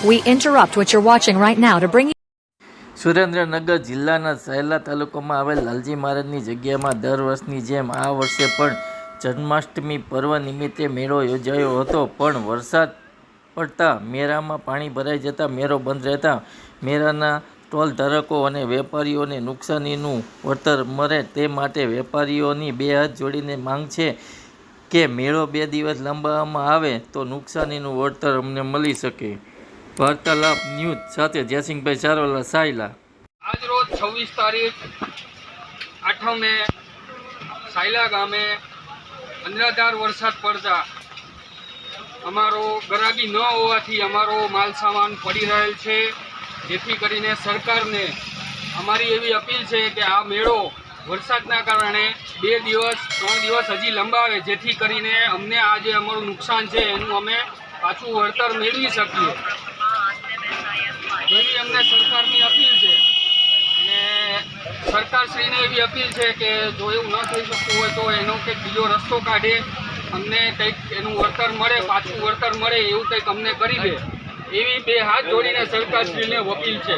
We interrupt what you're watching right now to bring you. Surendranagar જિલ્લાના સહેલા તાલુકામાં આવેલ લાલજી મહારાજની જગ્યામાં દર વર્ષની જેમ આ વર્ષે પણ જન્માષ્ટમી પર્વ નિમિત્તે મેળો યોજાયો હતો, પણ વરસાદ પડતા મેળામાં પાણી ભરાઈ જતાં મેળો બંધ રહેતા મેળાના સ્ટોલ ધારકો અને વેપારીઓને નુકસાનીનું વળતર મળે તે માટે વેપારીઓની બે હાથ જોડીને માંગ છે કે મેળો 2 દિવસ લંબાવવામાં આવે તો નુકસાનીનું વળતર અમને મળી શકે। વાર્તાલાપ ન્યૂઝ સાથે જયસિંહભાઈ ચારવાલા, સાયલા। આજ રોજ 26 તારીખ 8 મે સાયલા ગામે અનરાધાર વરસાદ પડતા અમારો ગરાગી ન હોવાથી અમારો માલ સામાન પડી રહેલ છે, જેથી કરીને સરકારને અમારી એવી અપીલ છે કે આ મેળો વરસાદના કારણે 2 દિવસ 3 દિવસ હજી લંબાવે, જેથી કરીને અમને આ જે અમારું નુકસાન છે એનું અમે પાછું વળતર મેળવી શકીએ એવી અમને સરકારની અપીલ છે। અને સરકારશ્રીને એવી અપીલ છે કે જો એવું ન થઈ શકતું હોય તો એનો કંઈક બીજો રસ્તો કાઢે, અમને કંઈક એનું વળતર મળે, પાછું વળતર મળે એવું કંઈક અમને કરી દે એવી બે હાથ જોડીને સરકારશ્રીને અપીલ છે।